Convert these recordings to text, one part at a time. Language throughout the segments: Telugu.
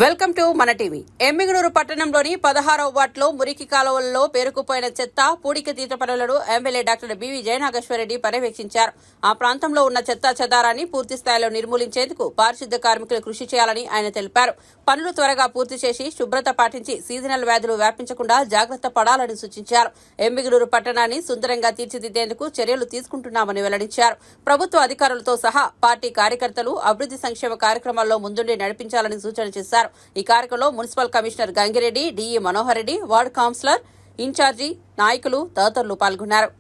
వెల్కమ్ టు మన టీవీ. ఎమ్మిగనూరు పట్టణంలోని 16వ వార్డులో మురికి కాలువలలో పేరుకుపోయిన చెత్త, పూడికతీత పనులను ఎమ్మెల్యే డాక్టర్ బివి జయనాగేశ్వరరెడ్డి పర్యవేక్షించారు. ఆ ప్రాంతంలో ఉన్న చెత్తా చెదారాన్ని పూర్తి స్థాయిలో నిర్మూలించేందుకు పారిశుద్ధ్య కార్మికులు కృషి చేయాలని ఆయన తెలిపారు. పనులు త్వరగా పూర్తి చేసి శుభ్రత పాటించి సీజనల్ వ్యాధులు వ్యాపించకుండా జాగ్రత్త పడాలని సూచించారు. ఎమ్మిగనూరు పట్టణాన్ని సుందరంగా తీర్చిదిద్దేందుకు చర్యలు తీసుకుంటున్నామని వెల్లడించారు. ప్రభుత్వ అధికారులతో సహా పార్టీ కార్యకర్తలు అభివృద్ధి సంక్షేమ కార్యక్రమాల్లో ముందుండి నడిపించాలని సూచన చేశారు. ఈ కార్యక్రమంలో municipal commissioner Gangireddy, DE Manohar Reddy, ward councillor, incharge, నాయకులు తదితరులు పాల్గొన్నారు.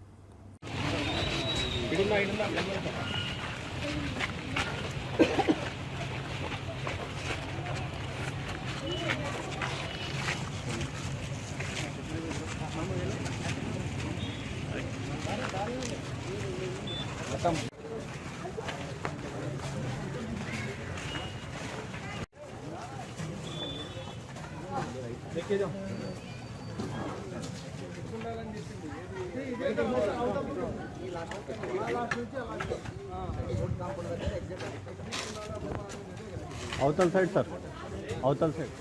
అవతల సైడ్ సార్, అవతల సైడ్.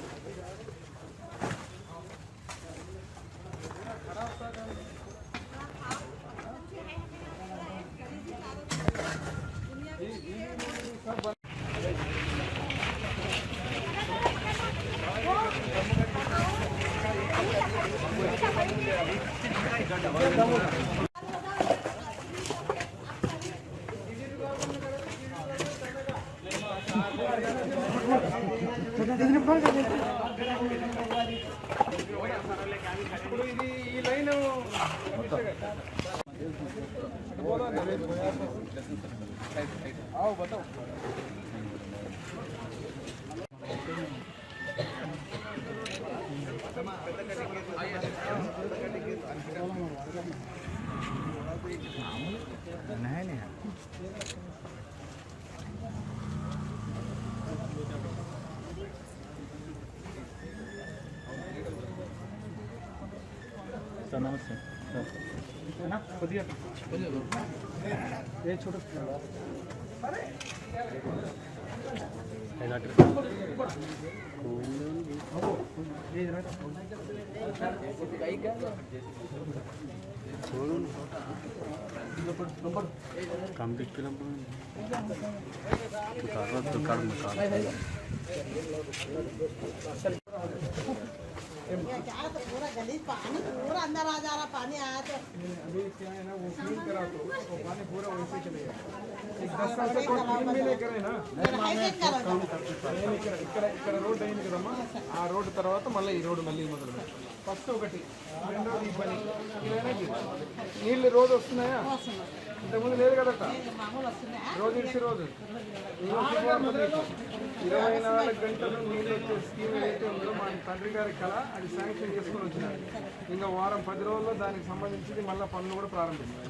नमस्ते ये छोटा पूरा गली पानी पूरा अंदर आ जा रहा, पानी आया तो अभी क्या है ना, वो क्लीन करा तो वो पानी पूरा वैसे चलेगा. 10 साल से कोई क्लीन भी नहीं करे ना. ఇక్కడ రోడ్ అయింది కదమ్మా, ఆ రోడ్డు తర్వాత మళ్ళీ ఈ రోడ్డు మళ్ళీ మొదలు ఫస్ట్ ఒకటి, రెండోది ఈ పని. నీళ్ళు రోజు వస్తున్నాయా? ఇంతకుముందు లేదు కదట, రోజు ఇచ్చి రోజు 24 గంటలు నీళ్ళు వచ్చే స్కీమ్ ఏదైతే ఉందో మా తండ్రి గారి కళ, అది శాంక్షన్ చేసుకుని వచ్చినారు. ఇంకా వారం 10 రోజుల్లో దానికి సంబంధించి మళ్ళీ పనులు కూడా ప్రారంభించారు.